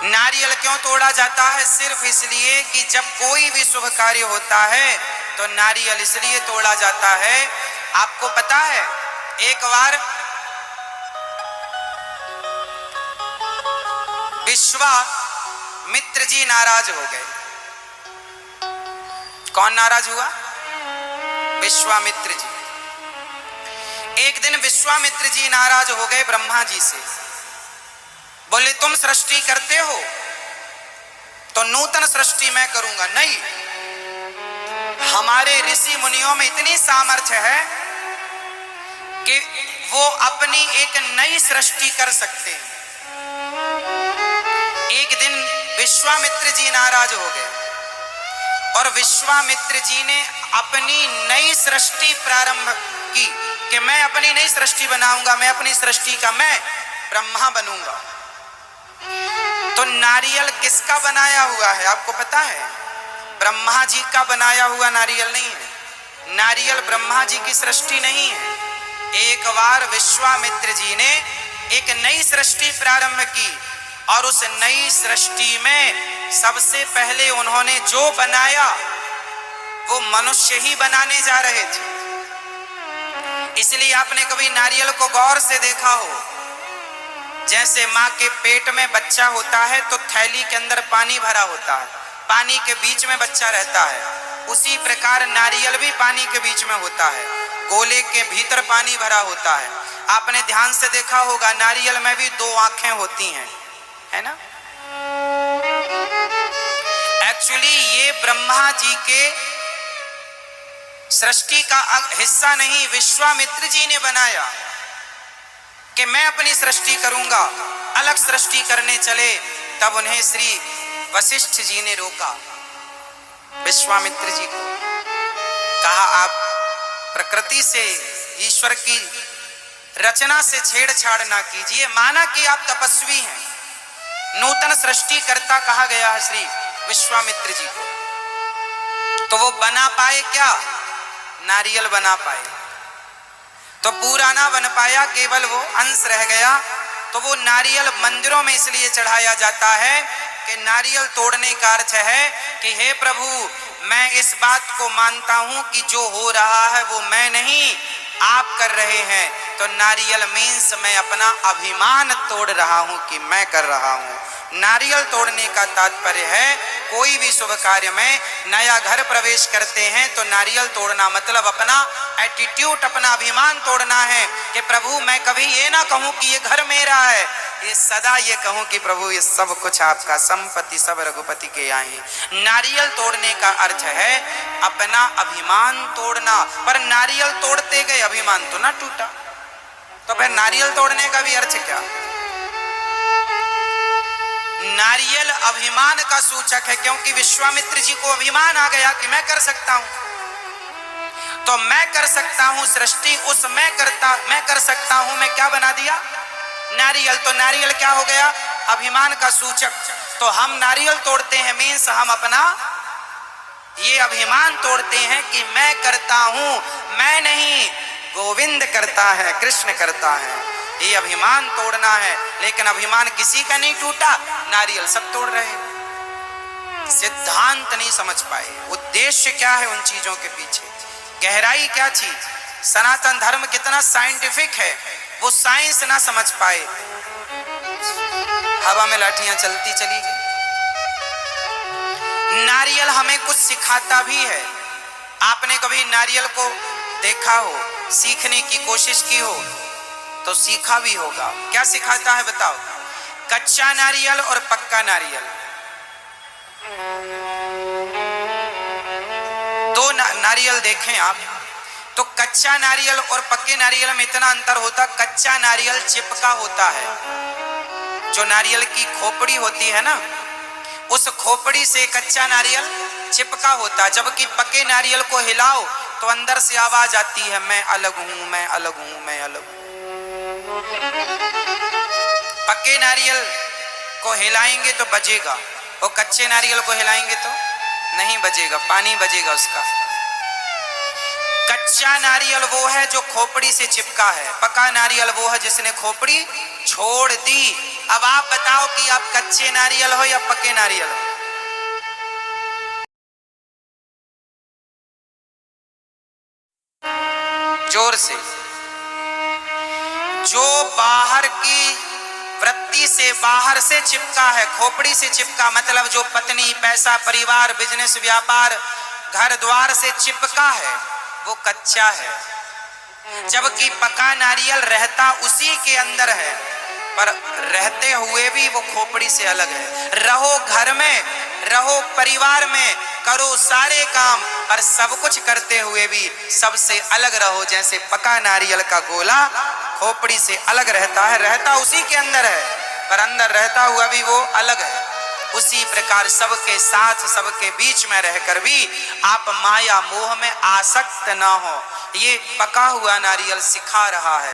नारियल क्यों तोड़ा जाता है? सिर्फ इसलिए कि जब कोई भी शुभ कार्य होता है तो नारियल इसलिए तोड़ा जाता है। आपको पता है एक बार विश्वामित्र जी नाराज हो गए। कौन नाराज हुआ? विश्वामित्र जी। एक दिन विश्वामित्र जी नाराज हो गए ब्रह्मा जी से। बोले तुम सृष्टि करते हो तो नूतन सृष्टि मैं करूंगा। नहीं, हमारे ऋषि मुनियों में इतनी सामर्थ्य है कि वो अपनी एक नई सृष्टि कर सकते हैं। एक दिन विश्वामित्र जी नाराज हो गए और विश्वामित्र जी ने अपनी नई सृष्टि प्रारंभ की कि मैं अपनी नई सृष्टि बनाऊंगा, मैं अपनी सृष्टि का मैं ब्रह्मा बनूंगा। तो नारियल किसका बनाया हुआ है आपको पता है? ब्रह्मा जी का बनाया हुआ नारियल नहीं है। नारियल ब्रह्मा जी की सृष्टि नहीं है। एक बार विश्वामित्र जी ने एक नई सृष्टि प्रारंभ की और उस नई सृष्टि में सबसे पहले उन्होंने जो बनाया वो मनुष्य ही बनाने जा रहे थे। इसलिए आपने कभी नारियल को गौर से देखा हो, जैसे माँ के पेट में बच्चा होता है तो थैली के अंदर पानी भरा होता है, पानी के बीच में बच्चा रहता है। उसी प्रकार नारियल भी पानी के बीच में होता है, गोले के भीतर पानी भरा होता है। आपने ध्यान से देखा होगा नारियल में भी दो आंखें होती हैं, है ना? एक्चुअली ये ब्रह्मा जी के सृष्टि का हिस्सा नहीं, विश्वामित्र जी ने बनाया कि मैं अपनी सृष्टि करूंगा। अलग सृष्टि करने चले तब उन्हें श्री वशिष्ठ जी ने रोका। विश्वामित्र जी को कहा आप प्रकृति से, ईश्वर की रचना से छेड़छाड़ ना कीजिए। माना कि आप तपस्वी हैं, नूतन सृष्टि करता कहा गया है श्री विश्वामित्र जी को। तो वो बना पाए क्या? नारियल बना पाए तो पूरा ना बन पाया, केवल वो अंश रह गया। तो वो नारियल मंदिरों में इसलिए चढ़ाया जाता है कि नारियल तोड़ने का अर्थ है कि हे प्रभु, मैं इस बात को मानता हूं कि जो हो रहा है वो मैं नहीं आप कर रहे हैं। तो नारियल मीन्स मैं अपना अभिमान तोड़ रहा हूं कि मैं कर रहा हूं। नारियल तोड़ने का तात्पर्य है कोई भी शुभ कार्य में नया घर प्रवेश करते हैं तो नारियल तोड़ना मतलब अपना एटीट्यूड, अपना अभिमान तोड़ना है कि प्रभु मैं कभी ये ना कहूं कि ये घर मेरा है, ये सदा ये कहूं कि प्रभु ये सब कुछ आपका, संपत्ति सब रघुपति के आई। नारियल तोड़ने का अर्थ है अपना अभिमान तोड़ना। पर नारियल तोड़ते गए, अभिमान तो ना टूटा, तो फिर नारियल तोड़ने का भी अर्थ क्या? नारियल अभिमान का सूचक है, क्योंकि विश्वामित्र जी को अभिमान आ गया कि मैं कर सकता हूं, तो मैं कर सकता हूं सृष्टि, उस मैं कर सकता हूं मैं क्या बना दिया? नारियल। तो नारियल क्या हो गया? अभिमान का सूचक। तो हम नारियल तोड़ते हैं मीन्स हम अपना ये अभिमान तोड़ते हैं कि मैं करता हूं, मैं नहीं, गोविंद करता है, कृष्ण करता है। ये अभिमान तोड़ना है। लेकिन अभिमान किसी का नहीं टूटा, नारियल सब तोड़ रहे हैं। सिद्धांत नहीं समझ पाए, उद्देश्य क्या है उन चीजों के पीछे, गहराई क्या चीज, सनातन धर्म कितना साइंटिफिक है वो साइंस ना समझ पाए। हवा में लाठियां चलती चली गई। नारियल हमें कुछ सिखाता भी है। आपने कभी नारियल को देखा हो, सीखने की कोशिश की हो तो सीखा भी होगा। क्या सिखाता है बताओ? कच्चा नारियल और पक्का नारियल, दो नारियल देखें आप तो कच्चा नारियल और पक्के नारियल में इतना अंतर होता, कच्चा नारियल चिपका होता है। जो नारियल की खोपड़ी होती है ना, उस खोपड़ी से कच्चा नारियल चिपका होता, जबकि पके नारियल को हिलाओ तो अंदर से आवाज आती है मैं अलग हूं, मैं अलग हूं, मैं अलग हूं। पके नारियल को हिलाएंगे तो बजेगा, और कच्चे नारियल को हिलाएंगे तो नहीं बजेगा, पानी बजेगा उसका। कच्चा नारियल वो है जो खोपड़ी से चिपका है, पका नारियल वो है जिसने खोपड़ी छोड़ दी। अब आप बताओ कि आप कच्चे नारियल हो या पके नारियल हो? जोर से। जो बाहर की वृत्ति से, बाहर से चिपका है, खोपड़ी से चिपका, मतलब जो पत्नी, पैसा, परिवार, बिजनेस, व्यापार, घर द्वार से चिपका है, वो कच्चा है। जबकि पका नारियल रहता उसी के अंदर है, पर रहते हुए भी वो खोपड़ी से अलग है। रहो घर में, रहो परिवार में, करो सारे काम, पर सब कुछ करते हुए भी सबसे अलग रहो। जैसे पका नारियल का गोला खोपड़ी से अलग रहता है, रहता उसी के अंदर है, पर अंदर रहता हुआ भी वो अलग है। उसी प्रकार सबके साथ, सबके बीच में रहकर भी आप माया मोह में आसक्त ना हो, ये पका हुआ नारियल सिखा रहा है।